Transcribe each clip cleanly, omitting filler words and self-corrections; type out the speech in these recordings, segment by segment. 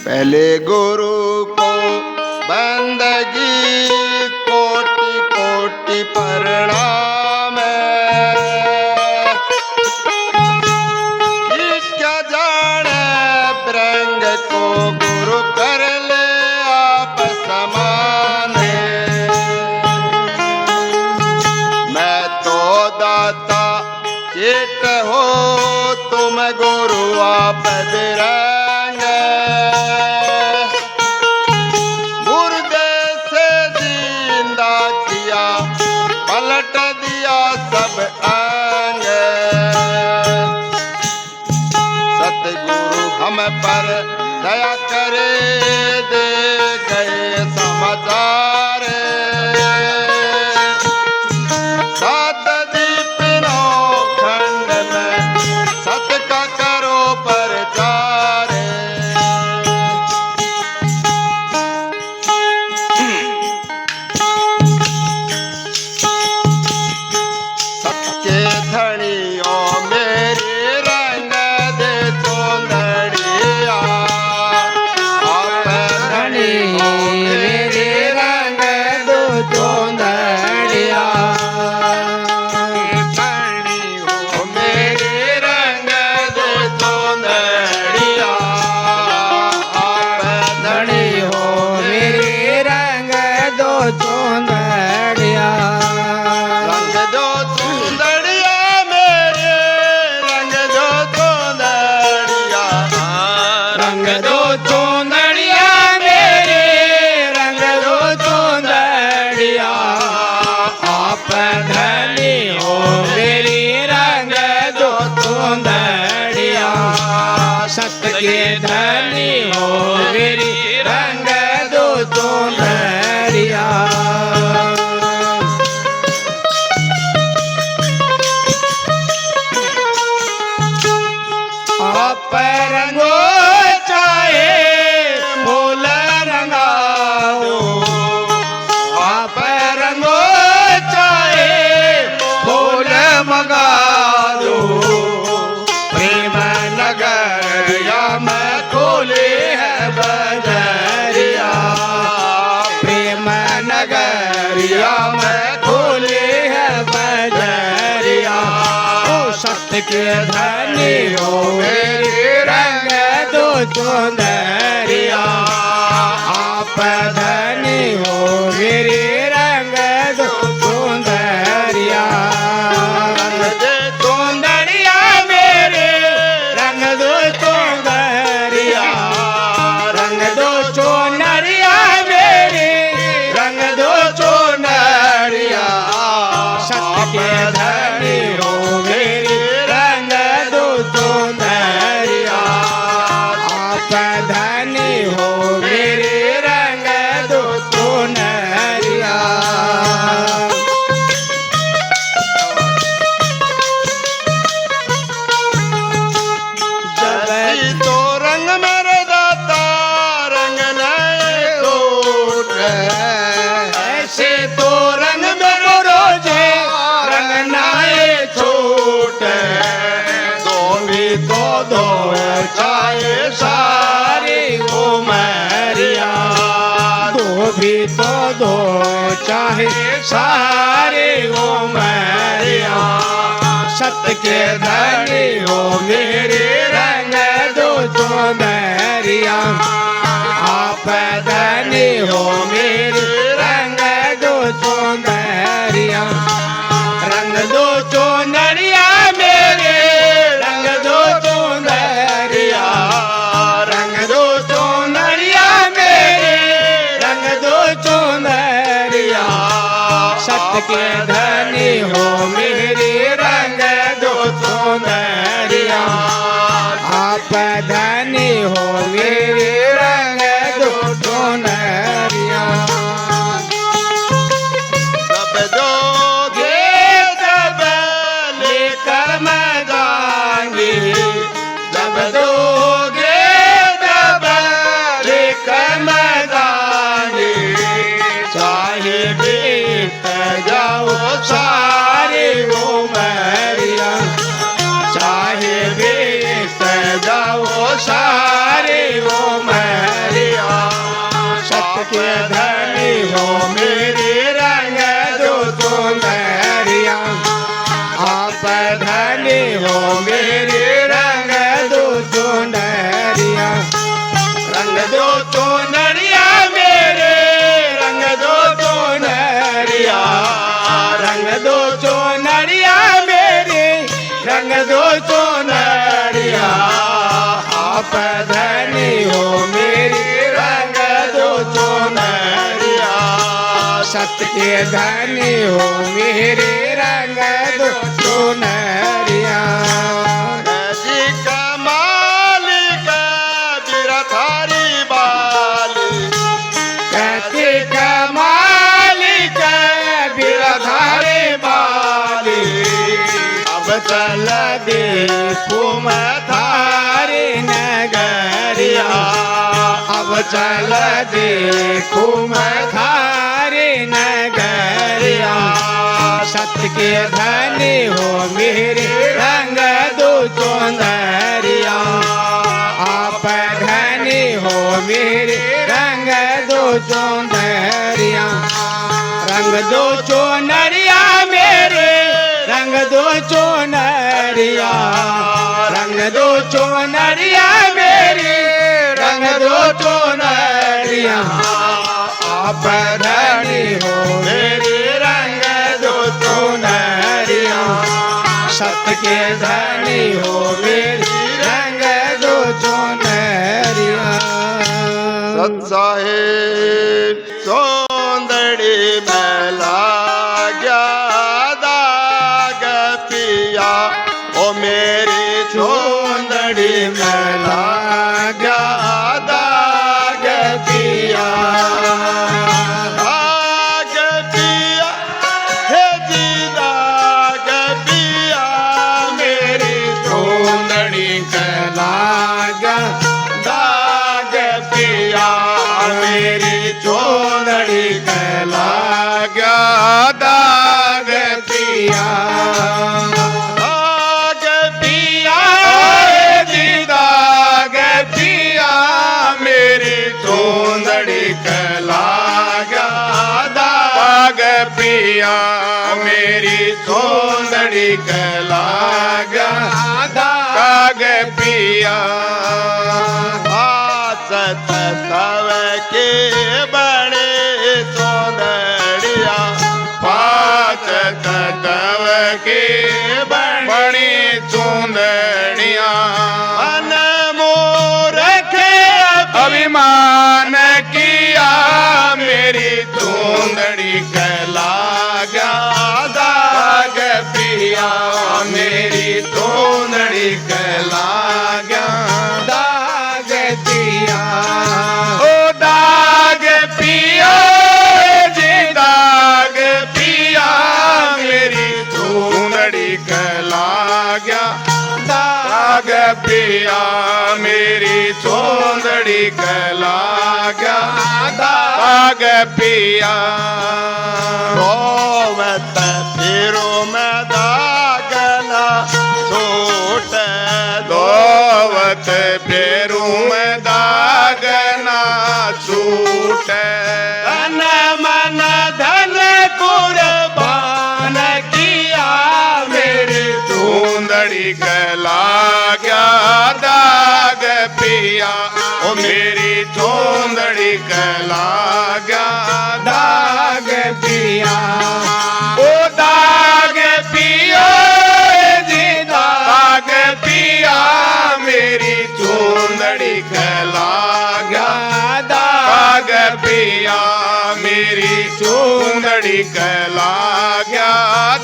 पहले गुरु को बंदगी कोटि कोटि प्रणाम। क्या जाने ब्रंग को गुरु कर ले आप समान। मैं तो दाता चेत हो तुम गुरु आप बिरंग। मुर्दे से जिंदा किया पलट दिया सब अंग। सतगुरु हम पर दया करे दे गए समाचार। सात दीप नौ खंड में सत का करो प्रचार। सत के धनियों मेरे रंग दे चोंदड़िया। आप धनी मेरे रंग दो चोंदड़िया। धनी हो मेरे रंग दो चोंदड़िया। आप धनी हो मेरे रंग दो चोंदड़िया। रंग दो चोंदड़िया मेरे रंग दो चोंदड़िया। रंग दो चोंदड़िया मेरे रंग दो चोंदड़िया। आप धनी हो मेरी रंग दो चोंदड़िया। सत के धनी हो मेरी रंग दो चोंदड़िया। आप रंगो चाहे फूल रंगाओ। आप रंगो चाहे फूल मंगा दो। प्रेम नगरिया में खोले है बजरिया। प्रेम नगरिया में खोले है बजरिया। ओ सत्य के धनी हो मेरे रंग दो चोंदड़िया। आप धनी हो मेरे रंग दो चोंदड़िया। रंग दो चोंदड़िया मेरे रंग दो चोंदड़िया। रंग दो चोंदड़िया मेरे रंग दो चोंदड़िया। सत्य के धनी हो मेरे रंग दो चोंदड़िया। आप धनी हो मेरे रंग दो चोंदड़िया। जैसी तो रंग मेरे दाता रंग नए कोट। ऐसे तो रंग में रोजे रंग नाए छोट। दो भी तो दो चाहे सारे उमरिया। दो भी तो दो चाहे सारे उमरिया। सत के धनी हो मेरे रंग दो चोंदड़िया। आप धनी हो मेरे रंग दो चोंदड़िया। रंग दो चोंदड़िया मेरे रंग दो चोंदड़िया। रंग दो चोंदड़िया मेरे रंग दो चोंदड़िया। सत के धनी हो मेरे रंग दो चोंदड़िया। आप धनी हो मेरे रंग दो चोंदड़िया। सब दोगे सब लेकर मैं जाऊंगी। जब दोगे तब लेकर मैं जाऊंगी। चाहे बीत जाओ सारे उमरिया। चाहे बीत जाओ सारे उमरिया। धनी हो मेरी रंग दो चुनरिया सत्य के धनी हो मेरे रंग दो चुनरिया जी कमाली का बिरथारी बाली कहती कमाली का बिरधारी बाली अब चल देखो मैं थारी नगरिया अब चल देखो मैं थारी नगरिया सत्य के धनी हो मेरे रंग दो चुनरिया आप धनी हो मेरे रंग दो चुनरिया रंग दो चुनरिया मेरे रंग दो चुनरिया रंग दो चुनरिया मेरी रंग दो चुनरिया आप धनी हो मेरी रंग दो चुनरिया सत्य के धनी हो मेरी रंग दो चुनरिया सत्साहेब सौंदड़ी मेला गया दाग पिया ओ मेरी चोंदड़ी मेला गया दाग पिया दाग पिया हे जी दाग पिया मेरी चोंदड़ी कला गया दाग पिया मेरी चोंदड़ी कला गया दाग पिया दाग पिया जी दाग पिया मेरी चोंदड़ी कला गया दाग पिया मेरी चोंदड़ी कला गया दाग पिया सत तव के बड़े सौंदड़िया पाँच तत्व के बड़ी चुंदड़िया मन मोर रखे अभिमान किया मेरी चुंदड़ी कला गया दाग पिया मेरी चुंदड़ी कला गया दाग पिया ओ दाग पिया जी दाग पिया मेरी चुंदड़ी कला गया दाग पिया मेरी चुंदड़ी कला गया दाग पिया रोवत फिरो मैं दागना छोट दोवत फेरू में दागना छूट तन मन धन कुर्बान किया मेरी चुंदड़ी कला गया दाग पिया ओ मेरी चुंदड़ी कला गया दाग पिया ओ दाग पिया जी दाग पिया मेरी चुंदड़ी कला गया दाग पिया मेरी चुंदड़ी कला गया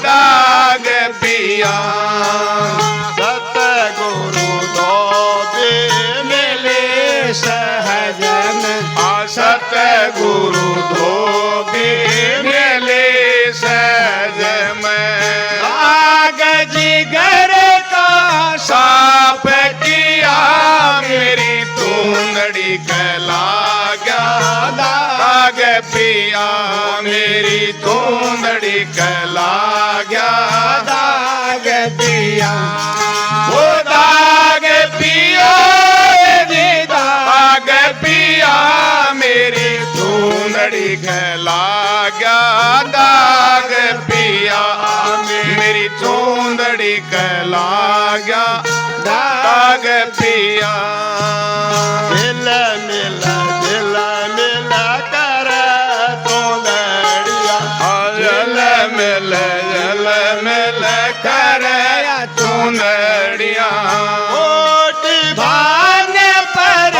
दाग पिया सत गुरु दो दे मिले सहजन सत गुरु धोबी मिले सहज में आग जिगर का साफ किया मेरी चुंदड़ी कला गया दाग पिया मेरी चुंदड़ी कला गया दाग पिया ओ दाग पिया जी दाग पिया मेरी चुंदड़ी कला गया दाग पिया मेरी चुंदड़ी कला गया दाग पिया दिल मिला कर सौंदड़िया जल मिल कर चुंदड़िया कोटि भान पर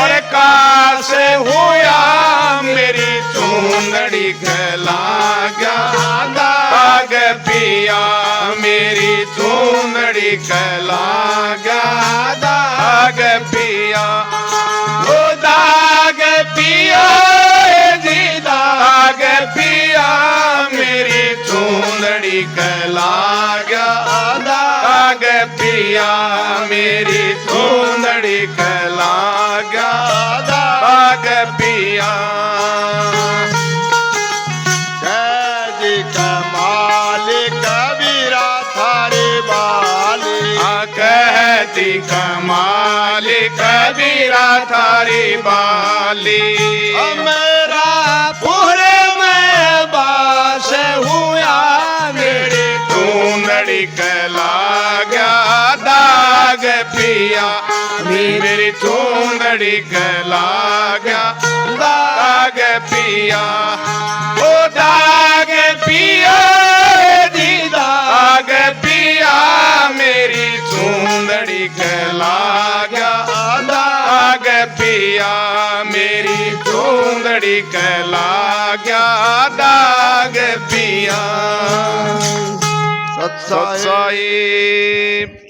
पिया मेरी चूंदड़ी कला गया दाग पिया जी कमाल कबीरा थारी बाली कहती कमाल कबीरा थारी बाली मेरा पूरे में बास हुआ मेरे चूंदड़ी कला गया दाग पिया मेरी चूंदड़ी कला गया दाग पिया ओ दाग पिया दाग पिया मेरी चूंदड़ी कला गया दाग पिया मेरी चूंदड़ी कला गया दाग पिया सत्साई सत्साई